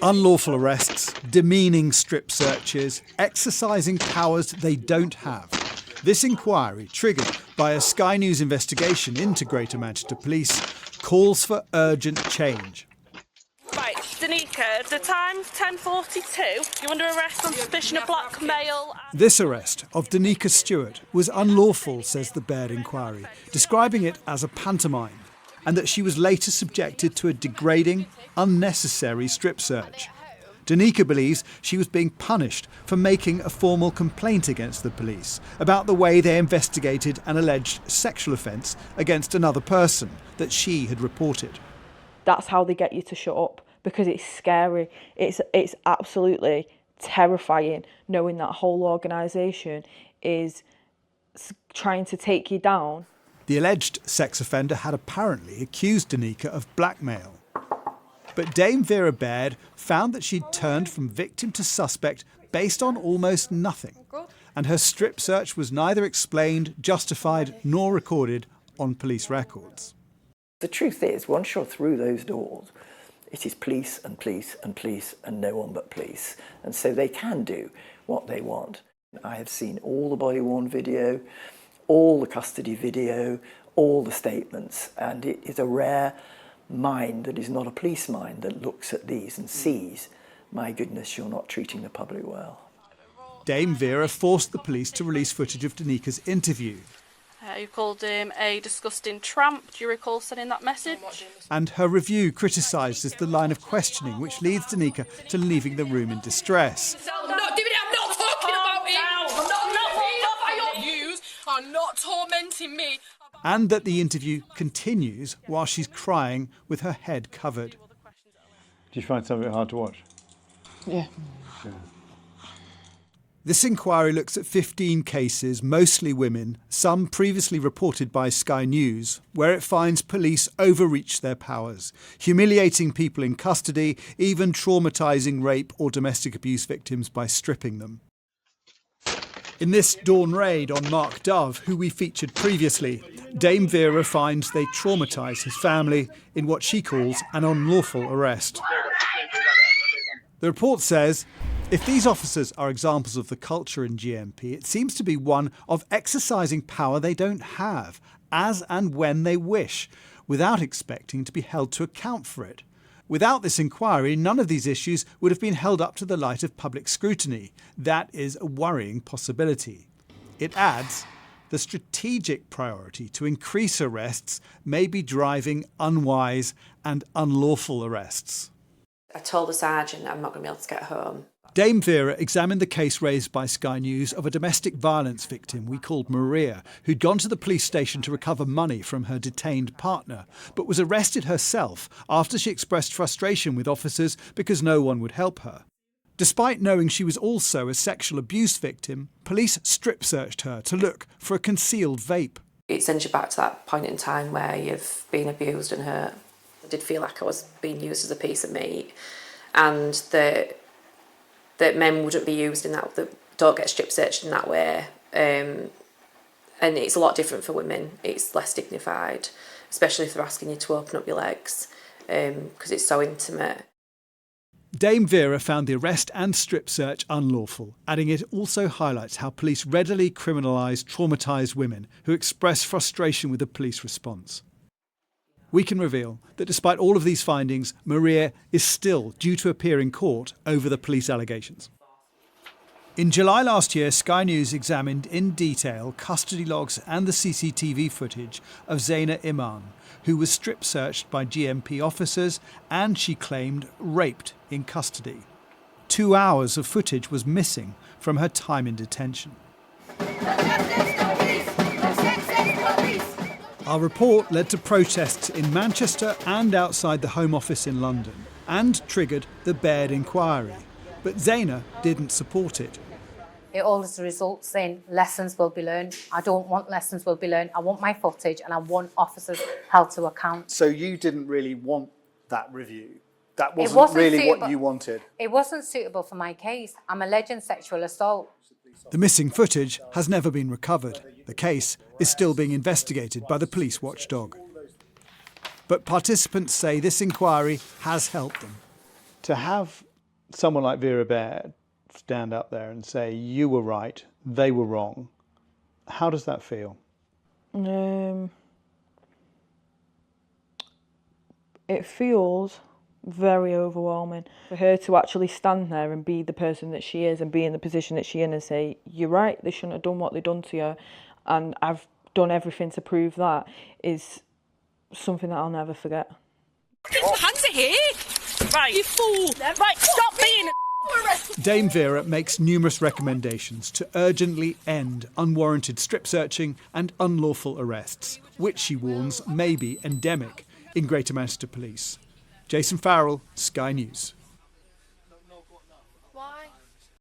Unlawful arrests, demeaning strip searches, exercising powers they don't have. This inquiry, triggered by a Sky News investigation into Greater Manchester Police, calls for urgent change. Right, Danica, the time's 10:42. You're under arrest on suspicion of blackmail. This arrest of Danica Stewart was unlawful, says the Baird Inquiry, describing it as a pantomime, and that she was later subjected to a degrading, unnecessary strip search. Danica believes she was being punished for making a formal complaint against the police about the way they investigated an alleged sexual offence against another person that she had reported. That's how they get you to shut up, because it's scary. It's absolutely terrifying knowing that whole organisation is trying to take you down. The alleged sex offender had apparently accused Danica of blackmail. But Dame Vera Baird found that she'd turned from victim to suspect based on almost nothing, and her strip search was neither explained, justified nor recorded on police records. The truth is, once you're through those doors, it is police and police and police and no one but police. And so they can do what they want. I have seen all the body-worn video, all the custody video, all the statements, and it is a rare mind that is not a police mind that looks at these and sees, my goodness, you're not treating the public well. Dame Vera forced the police to release footage of Danica's interview. You called him a disgusting tramp. Do you recall sending that message? And her review criticised the line of questioning which leads Danica to leaving the room in distress. I'm not doing it, I'm not talking about it! I'm not you are not tormenting me! And that the interview continues while she's crying with her head covered. Do you find some of it hard to watch? Yeah. This inquiry looks at 15 cases, mostly women, some previously reported by Sky News, where it finds police overreach their powers, humiliating people in custody, even traumatising rape or domestic abuse victims by stripping them. In this dawn raid on Mark Dove, who we featured previously, Dame Vera finds they traumatise his family in what she calls an unlawful arrest. The report says, if these officers are examples of the culture in GMP, it seems to be one of exercising power they don't have, as and when they wish, without expecting to be held to account for it. Without this inquiry, none of these issues would have been held up to the light of public scrutiny. That is a worrying possibility. It adds, the strategic priority to increase arrests may be driving unwise and unlawful arrests. I told the sergeant I'm not going to be able to get home. Dame Vera examined the case raised by Sky News of a domestic violence victim we called Maria, who'd gone to the police station to recover money from her detained partner, but was arrested herself after she expressed frustration with officers because no one would help her. Despite knowing she was also a sexual abuse victim, police strip-searched her to look for a concealed vape. It sends you back to that point in time where you've been abused and hurt. I did feel like I was being used as a piece of meat, and that men wouldn't be used in that don't get strip searched in that way. And it's a lot different for women. It's less dignified, especially if they're asking you to open up your legs, because it's so intimate. Dame Vera found the arrest and strip search unlawful, adding it also highlights how police readily criminalise traumatised women who express frustration with the police response. We can reveal that despite all of these findings, Maria is still due to appear in court over the police allegations. In July last year, Sky News examined in detail custody logs and the CCTV footage of Zayna Iman, who was strip-searched by GMP officers and, she claimed, raped in custody. 2 hours of footage was missing from her time in detention. Our report led to protests in Manchester and outside the Home Office in London and triggered the Baird Inquiry. But Zayna didn't support it. It always results in lessons will be learned. I don't want lessons will be learned. I want my footage and I want officers held to account. So you didn't really want that review? That wasn't really suitable. What you wanted? It wasn't suitable for my case. I'm alleging sexual assault. The missing footage has never been recovered. The case is still being investigated by the police watchdog. But participants say this inquiry has helped them. To have someone like Vera Baird stand up there and say, you were right, they were wrong, how does that feel? It feels very overwhelming for her to actually stand there and be the person that she is and be in the position that she is and say, you're right, they shouldn't have done what they've done to you, and I've done everything to prove that, is something that I'll never forget. Hands are here! Right, you fool! Right, stop being a Dame Vera makes numerous recommendations to urgently end unwarranted strip searching and unlawful arrests, which she warns may be endemic in Greater Manchester Police. Jason Farrell, Sky News.